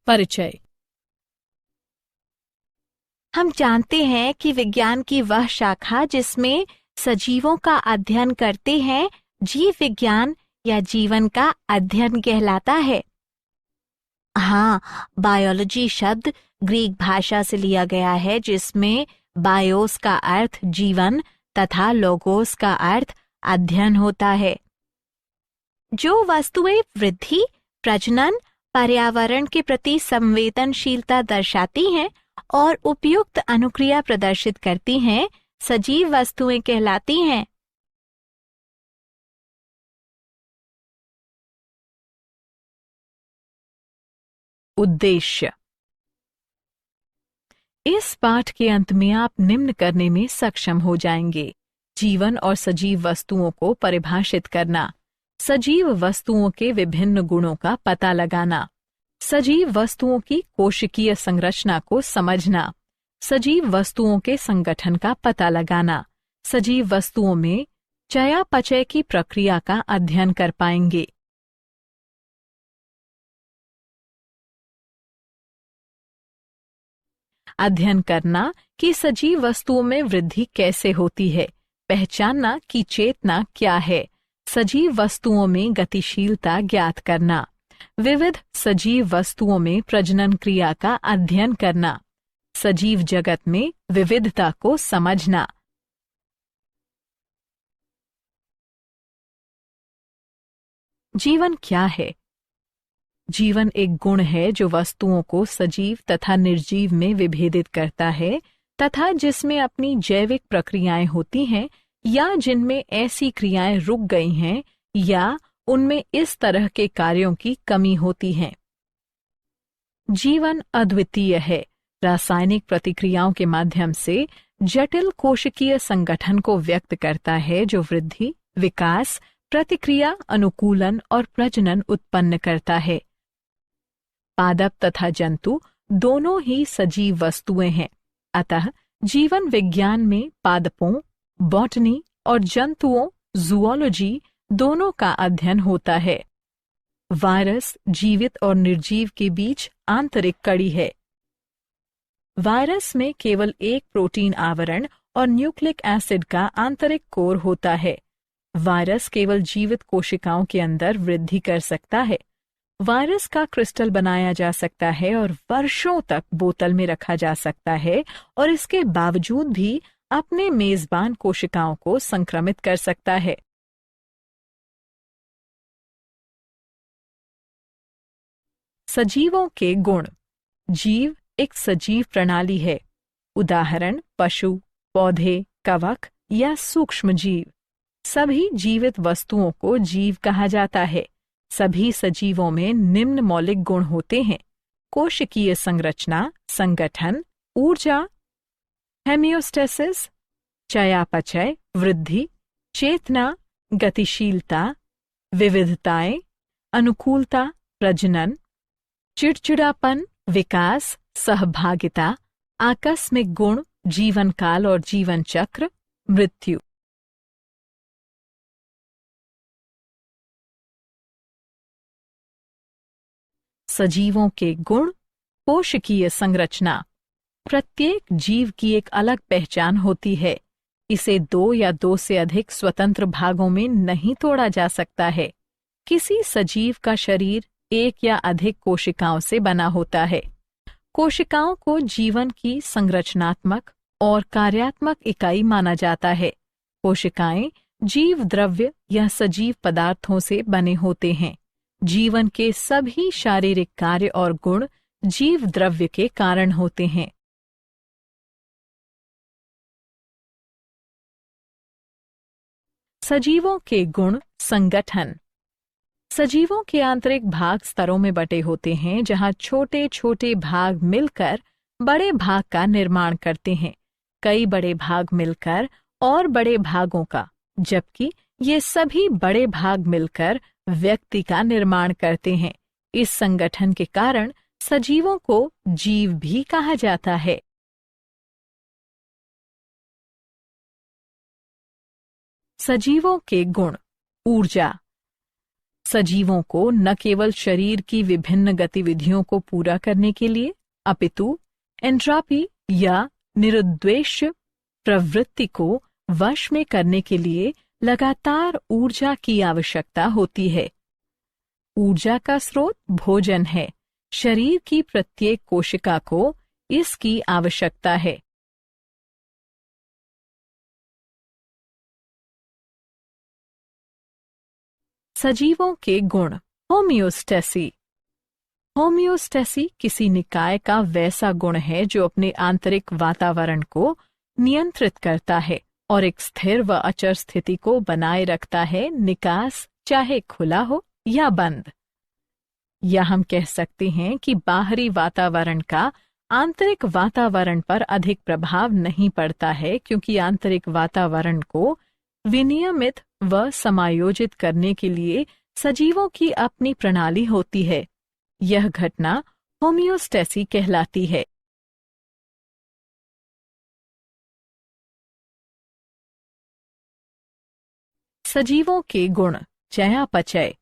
परिचय। हम जानते हैं कि विज्ञान की वह शाखा जिसमें सजीवों का अध्ययन करते हैं जीव विज्ञान या जीवन का अध्ययन कहलाता है। हाँ, बायोलॉजी शब्द ग्रीक भाषा से लिया गया है जिसमें बायोस का अर्थ जीवन तथा लोगोस का अर्थ अध्ययन होता है। जो वस्तुएं वृद्धि, प्रजनन, पर्यावरण के प्रति संवेदनशीलता दर्शाती हैं और उपयुक्त अनुक्रिया प्रदर्शित करती हैं, सजीव वस्तुएं कहलाती हैं। उद्देश्य। इस पाठ के अंत में आप निम्न करने में सक्षम हो जाएंगे: जीवन और सजीव वस्तुओं को परिभाषित करना, सजीव वस्तुओं के विभिन्न गुणों का पता लगाना, सजीव वस्तुओं की कोशिकीय संरचना को समझना, सजीव वस्तुओं के संगठन का पता लगाना, सजीव वस्तुओं में चयापचय की प्रक्रिया का अध्ययन कर पाएंगे। अध्ययन करना कि सजीव वस्तुओं में वृद्धि कैसे होती है, पहचानना कि चेतना क्या है, सजीव वस्तुओं में गतिशीलता ज्ञात करना, विविध सजीव वस्तुओं में प्रजनन क्रिया का अध्ययन करना, सजीव जगत में विविधता को समझना। जीवन क्या है? जीवन एक गुण है जो वस्तुओं को सजीव तथा निर्जीव में विभेदित करता है तथा जिसमें अपनी जैविक प्रक्रियाएं होती हैं या जिनमें ऐसी क्रियाएं रुक गई हैं या उनमें इस तरह के कार्यों की कमी होती है। जीवन अद्वितीय है, रासायनिक प्रतिक्रियाओं के माध्यम से जटिल कोशिकीय संगठन को व्यक्त करता है जो वृद्धि, विकास, प्रतिक्रिया, अनुकूलन और प्रजनन उत्पन्न करता है। पादप तथा जंतु दोनों ही सजीव वस्तुएं हैं, अतः जीवन विज्ञान में पादपों, बॉटनी और जंतुओं, जूओलॉजी दोनों का अध्ययन होता है। वायरस जीवित और निर्जीव के बीच आंतरिक कड़ी है। वायरस में केवल एक प्रोटीन आवरण और न्यूक्लिक एसिड का आंतरिक कोर होता है। वायरस केवल जीवित कोशिकाओं के अंदर वृद्धि कर सकता है। वायरस का क्रिस्टल बनाया जा सकता है और वर्षों तक बोतल में रखा जा सकता है और इसके बावजूद भी अपने मेजबान कोशिकाओं को संक्रमित कर सकता है। सजीवों के गुण। जीव एक सजीव प्रणाली है। उदाहरण पशु, पौधे, कवक या सूक्ष्म जीव। सभी जीवित वस्तुओं को जीव कहा जाता है। सभी सजीवों में निम्न मौलिक गुण होते हैं: कोशिकीय संरचना, संगठन, ऊर्जा, हेमियोस्टेसिस, चयापचय, वृद्धि, चेतना, गतिशीलता, विविधताएं, अनुकूलता, प्रजनन, चिड़चिड़ापन, विकास, सहभागिता, आकस्मिक गुण, जीवन काल और जीवन चक्र, मृत्यु। सजीवों के गुण। कोशिकीय संरचना। प्रत्येक जीव की एक अलग पहचान होती है। इसे दो या दो से अधिक स्वतंत्र भागों में नहीं तोड़ा जा सकता है। किसी सजीव का शरीर एक या अधिक कोशिकाओं से बना होता है। कोशिकाओं को जीवन की संरचनात्मक और कार्यात्मक इकाई माना जाता है। कोशिकाएं जीव द्रव्य या सजीव पदार्थों से बने होते हैं। जीवन के सभी शारीरिक कार्य और गुण जीव द्रव्य के कारण होते हैं। सजीवों के गुण। संगठन। सजीवों के आंतरिक भाग स्तरों में बटे होते हैं जहां छोटे छोटे भाग मिलकर बड़े भाग का निर्माण करते हैं। कई बड़े भाग मिलकर और बड़े भागों का, जबकि ये सभी बड़े भाग मिलकर व्यक्ति का निर्माण करते हैं। इस संगठन के कारण सजीवों को जीव भी कहा जाता है। सजीवों के गुण। ऊर्जा। सजीवों को न केवल शरीर की विभिन्न गतिविधियों को पूरा करने के लिए अपितु एंट्रोपी या निरुद्देश्य प्रवृत्ति को वश में करने के लिए लगातार ऊर्जा की आवश्यकता होती है। ऊर्जा का स्रोत भोजन है। शरीर की प्रत्येक कोशिका को इसकी आवश्यकता है। सजीवों के गुण। होम्योस्टेसी। होम्योस्टेसी किसी निकाय का वैसा गुण है जो अपने आंतरिक वातावरण को नियंत्रित करता है और एक स्थिर व अचर स्थिति को बनाए रखता है, निकास चाहे खुला हो या बंद। या हम कह सकते हैं कि बाहरी वातावरण का आंतरिक वातावरण पर अधिक प्रभाव नहीं पड़ता है, क्योंकि आंतरिक वातावरण को विनियमित व समायोजित करने के लिए सजीवों की अपनी प्रणाली होती है। यह घटना होम्योस्टेसी कहलाती है। सजीवों के गुण। चयापचय।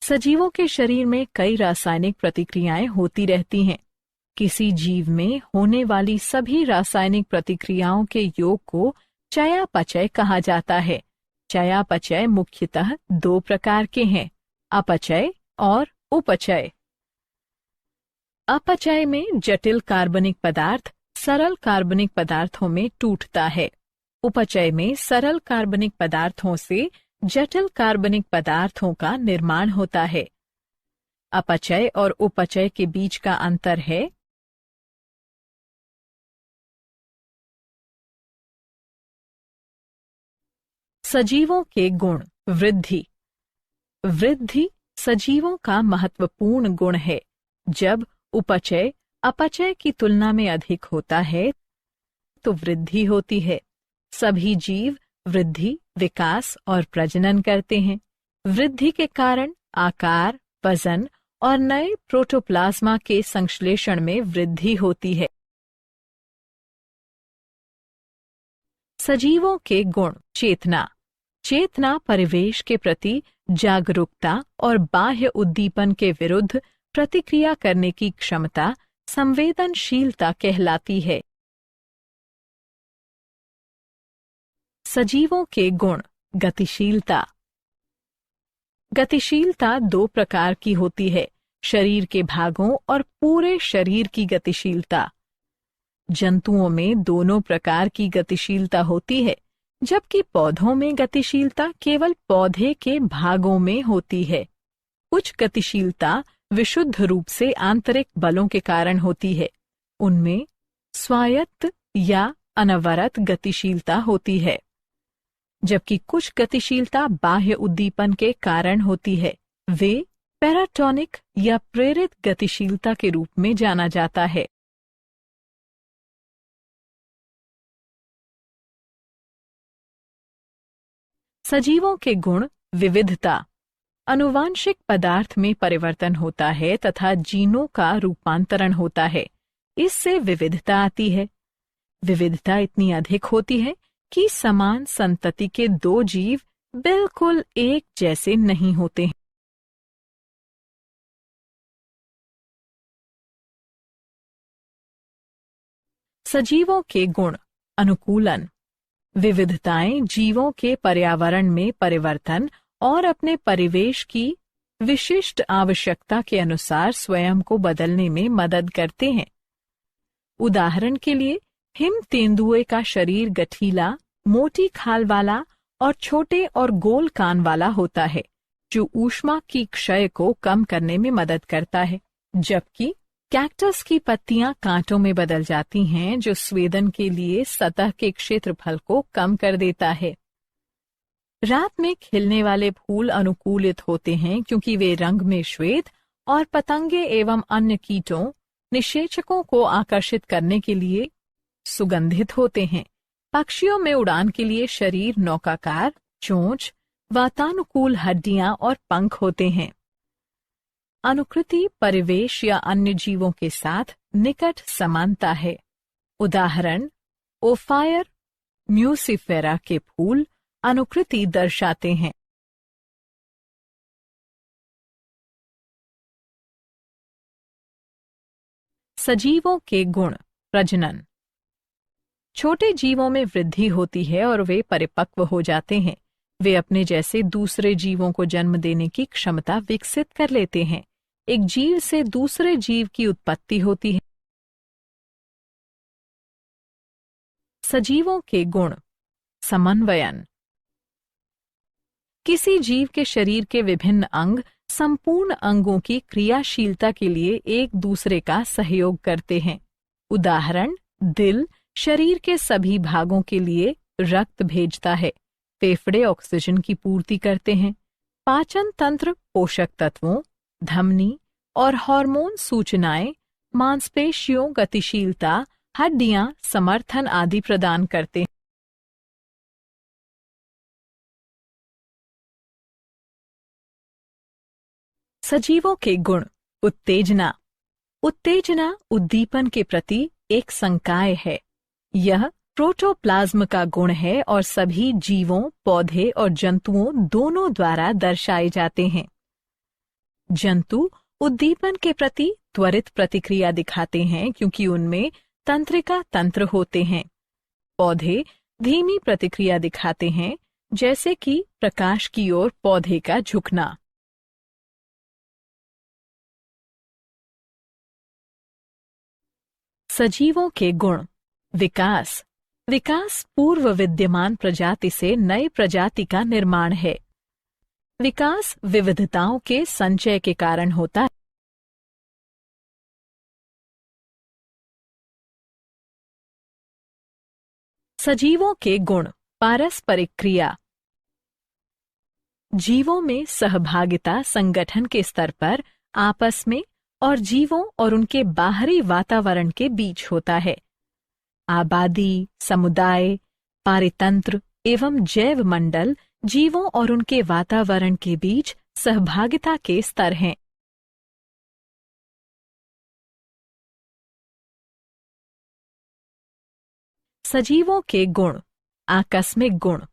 सजीवों के शरीर में कई रासायनिक प्रतिक्रियाएं होती रहती हैं। किसी जीव में होने वाली सभी रासायनिक प्रतिक्रियाओं के योग को चयापचय कहा जाता है। चयापचय मुख्यतः दो प्रकार के हैं, अपचय और उपचय। अपचय में जटिल कार्बनिक पदार्थ सरल कार्बनिक पदार्थों में टूटता है। उपचय में सरल कार्बनिक पदार्थों से जटिल कार्बनिक पदार्थों का निर्माण होता है। अपचय और उपचय के बीच का अंतर है सजीवों के गुण। वृद्धि। वृद्धि सजीवों का महत्वपूर्ण गुण है। जब उपचय अपचय की तुलना में अधिक होता है तो वृद्धि होती है। सभी जीव वृद्धि, विकास और प्रजनन करते हैं। वृद्धि के कारण आकार, वजन और नए प्रोटोप्लाज्मा के संश्लेषण में वृद्धि होती है। सजीवों के गुण। चेतना। चेतना परिवेश के प्रति जागरूकता और बाह्य उद्दीपन के विरुद्ध प्रतिक्रिया करने की क्षमता, संवेदनशीलता कहलाती है। सजीवों के गुण। गतिशीलता। गतिशीलता दो प्रकार की होती है, शरीर के भागों और पूरे शरीर की गतिशीलता। जंतुओं में दोनों प्रकार की गतिशीलता होती है, जबकि पौधों में गतिशीलता केवल पौधे के भागों में होती है। कुछ गतिशीलता विशुद्ध रूप से आंतरिक बलों के कारण होती है। उनमें स्वायत्त या अनवरत गतिशीलता होती है, जबकि कुछ गतिशीलता बाह्य उद्दीपन के कारण होती है। वे पैराटोनिक या प्रेरित गतिशीलता के रूप में जाना जाता है। सजीवों के गुण। विविधता। अनुवांशिक पदार्थ में परिवर्तन होता है तथा जीनों का रूपांतरण होता है। इससे विविधता आती है। विविधता इतनी अधिक होती है कि समान संतति के दो जीव बिल्कुल एक जैसे नहीं होते हैं। सजीवों के गुण। अनुकूलन। विविधताएं जीवों के पर्यावरण में परिवर्तन और अपने परिवेश की विशिष्ट आवश्यकता के अनुसार स्वयं को बदलने में मदद करते हैं। उदाहरण के लिए, हिम तेंदुए का शरीर गठीला, मोटी खाल वाला और छोटे और गोल कान वाला होता है, जो ऊष्मा की क्षय को कम करने में मदद करता है, जबकि कैक्टस की पत्तियां कांटों में बदल जाती हैं, जो स्वेदन के लिए सतह के क्षेत्रफल को कम कर देता है। रात में खिलने वाले फूल अनुकूलित होते हैं क्योंकि वे रंग में श्वेत और पतंगे एवं अन्य कीटों निषेचकों को आकर्षित करने के लिए सुगंधित होते हैं। पक्षियों में उड़ान के लिए शरीर नौकाकार, चोंच, वातानुकूल हड्डियां और पंख होते हैं। अनुकृति परिवेश या अन्य जीवों के साथ निकट समानता है। उदाहरण, ओफायर म्यूसिफेरा के फूल अनुकृति दर्शाते हैं। सजीवों के गुण। प्रजनन। छोटे जीवों में वृद्धि होती है और वे परिपक्व हो जाते हैं। वे अपने जैसे दूसरे जीवों को जन्म देने की क्षमता विकसित कर लेते हैं। एक जीव से दूसरे जीव की उत्पत्ति होती है। सजीवों के गुण। समन्वयन। किसी जीव के शरीर के विभिन्न अंग संपूर्ण अंगों की क्रियाशीलता के लिए एक दूसरे का सहयोग करते हैं। उदाहरण, दिल शरीर के सभी भागों के लिए रक्त भेजता है। फेफड़े ऑक्सीजन की पूर्ति करते हैं। पाचन तंत्र पोषक तत्वों, धमनी और हार्मोन सूचनाएं, मांसपेशियों गतिशीलता, हड्डियां समर्थन आदि प्रदान करते हैं। सजीवों के गुण। उत्तेजना। उत्तेजना उद्दीपन के प्रति एक संकाय है। यह प्रोटोप्लाज्म का गुण है और सभी जीवों, पौधे और जंतुओं दोनों द्वारा दर्शाए जाते हैं। जंतु उद्दीपन के प्रति त्वरित प्रतिक्रिया दिखाते हैं क्योंकि उनमें तंत्रिका तंत्र होते हैं। पौधे धीमी प्रतिक्रिया दिखाते हैं, जैसे कि प्रकाश की ओर पौधे का झुकना। सजीवों के गुण। विकास। विकास पूर्व विद्यमान प्रजाति से नई प्रजाति का निर्माण है। विकास विविधताओं के संचय के कारण होता है। सजीवों के गुण। पारस्परिक क्रिया। जीवों में सहभागिता संगठन के स्तर पर आपस में और जीवों और उनके बाहरी वातावरण के बीच होता है। आबादी, समुदाय, पारितंत्र एवं जैव मंडल जीवों और उनके वातावरण के बीच सहभागिता के स्तर हैं। सजीवों के गुण। आकस्मिक गुण।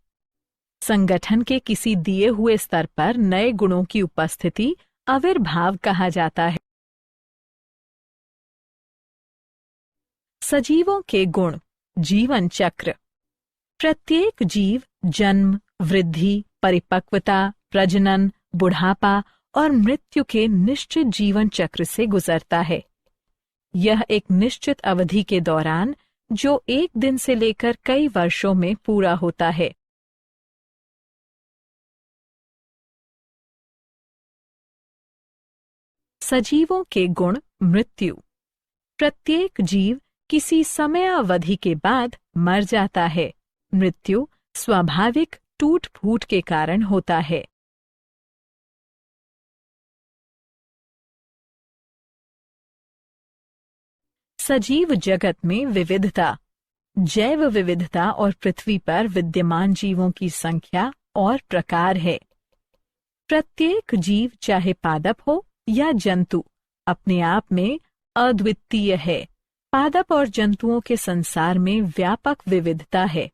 संगठन के किसी दिए हुए स्तर पर नए गुणों की उपस्थिति आविर्भाव कहा जाता है। सजीवों के गुण। जीवन चक्र। प्रत्येक जीव जन्म, वृद्धि, परिपक्वता, प्रजनन, बुढ़ापा और मृत्यु के निश्चित जीवन चक्र से गुजरता है। यह एक निश्चित अवधि के दौरान, जो एक दिन से लेकर कई वर्षों में पूरा होता है। सजीवों के गुण। मृत्यु। प्रत्येक जीव किसी समयावधि के बाद मर जाता है। मृत्यु स्वाभाविक टूट फूट के कारण होता है। सजीव जगत में विविधता। जैव विविधता और पृथ्वी पर विद्यमान जीवों की संख्या और प्रकार है। प्रत्येक जीव, चाहे पादप हो या जंतु, अपने आप में अद्वितीय है। पादप और जंतुओं के संसार में व्यापक विविधता है।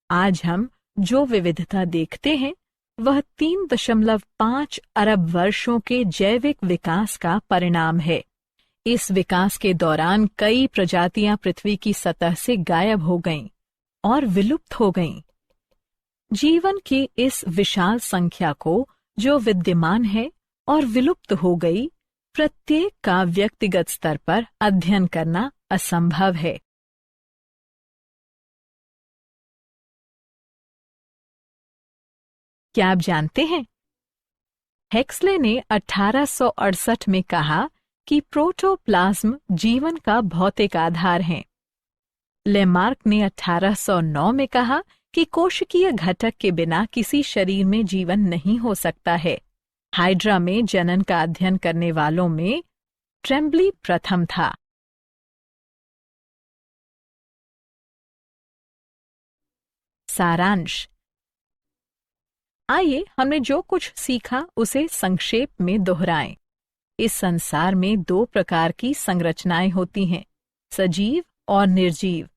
आज हम जो विविधता देखते हैं वह 3.5 अरब वर्षों के जैविक विकास का परिणाम है। इस विकास के दौरान कई प्रजातियां पृथ्वी की सतह से गायब हो गईं और विलुप्त हो गईं। जीवन की इस विशाल संख्या को, जो विद्यमान है और विलुप्त हो गई, प्रत्येक का व्यक्तिगत स्तर पर अध्ययन करना असंभव है। क्या आप जानते हैं, हेक्सले ने 1868 में कहा कि प्रोटोप्लाज्म जीवन का भौतिक आधार है। लेमार्क ने 1809 में कहा कि कोशिकीय घटक के बिना किसी शरीर में जीवन नहीं हो सकता है। हाइड्रा में जनन का अध्ययन करने वालों में ट्रेम्बली प्रथम था। सारांश। आइए हमने जो कुछ सीखा उसे संक्षेप में दोहराएं। इस संसार में 2 प्रकार की संरचनाएं होती हैं, सजीव और निर्जीव।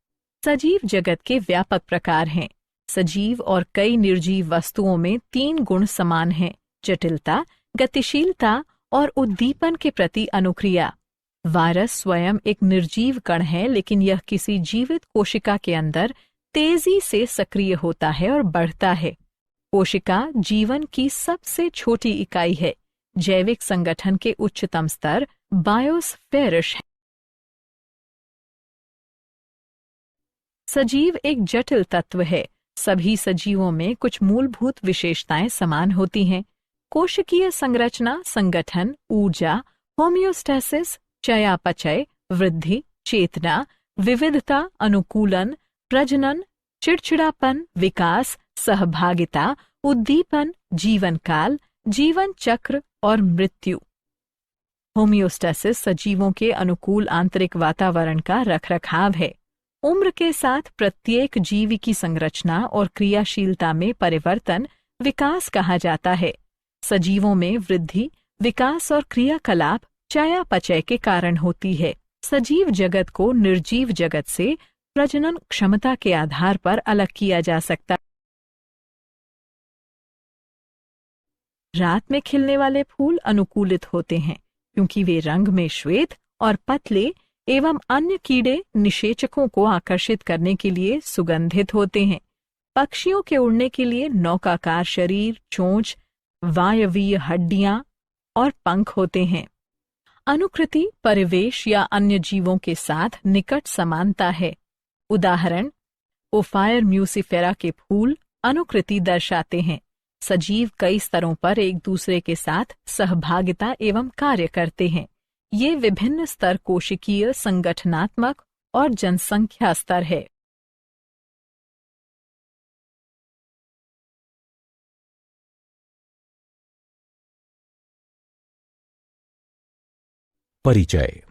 सजीव जगत के व्यापक प्रकार हैं। सजीव और कई निर्जीव वस्तुओं में 3 गुण समान हैं: जटिलता, गतिशीलता और उद्दीपन के प्रति अनुक्रिया। वायरस स्वयं एक निर्जीव कण है, लेकिन यह किसी जीवित कोशिका के अंदर तेजी से सक्रिय होता है और बढ़ता है। कोशिका जीवन की सबसे छोटी इकाई है। जैविक संगठन के उच्चतम स्तर बायोस्फेरिश है। सजीव एक जटिल तत्व है। सभी सजीवों में कुछ मूलभूत विशेषताएं समान होती हैं। कोशिकीय संरचना, संगठन, ऊर्जा, होम्योस्टैसिस, चयापचय, वृद्धि, चेतना, विविधता, अनुकूलन, प्रजनन, चिड़चिड़ापन, विकास, सहभागिता, उद्दीपन, जीवन काल, जीवन चक्र और मृत्यु। होम्योस्टैसिस सजीवों के अनुकूल आंतरिक वातावरण का रखरखाव है। उम्र के साथ प्रत्येक जीव की संरचना और क्रियाशीलता में परिवर्तन विकास कहा जाता है। सजीवों में वृद्धि, विकास और क्रियाकलाप चयापचय के कारण होती है। सजीव जगत को निर्जीव जगत से प्रजनन क्षमता के आधार पर अलग किया जा सकता है। रात में खिलने वाले फूल अनुकूलित होते हैं क्योंकि वे रंग में श्वेत और पतले एवं अन्य कीड़े निषेचकों को आकर्षित करने के लिए सुगंधित होते हैं। पक्षियों के उड़ने के लिए नौकाकार शरीर, चोंच, वायवीय हड्डियां और पंख होते हैं। अनुकृति परिवेश या अन्य जीवों के साथ निकट समानता है। उदाहरण, ओफायर म्यूसिफेरा के फूल अनुकृति दर्शाते हैं। सजीव कई स्तरों पर एक दूसरे के साथ सहभागिता एवं कार्य करते हैं। ये विभिन्न स्तर कोशिकीय, संगठनात्मक और जनसंख्या स्तर है। परिचय।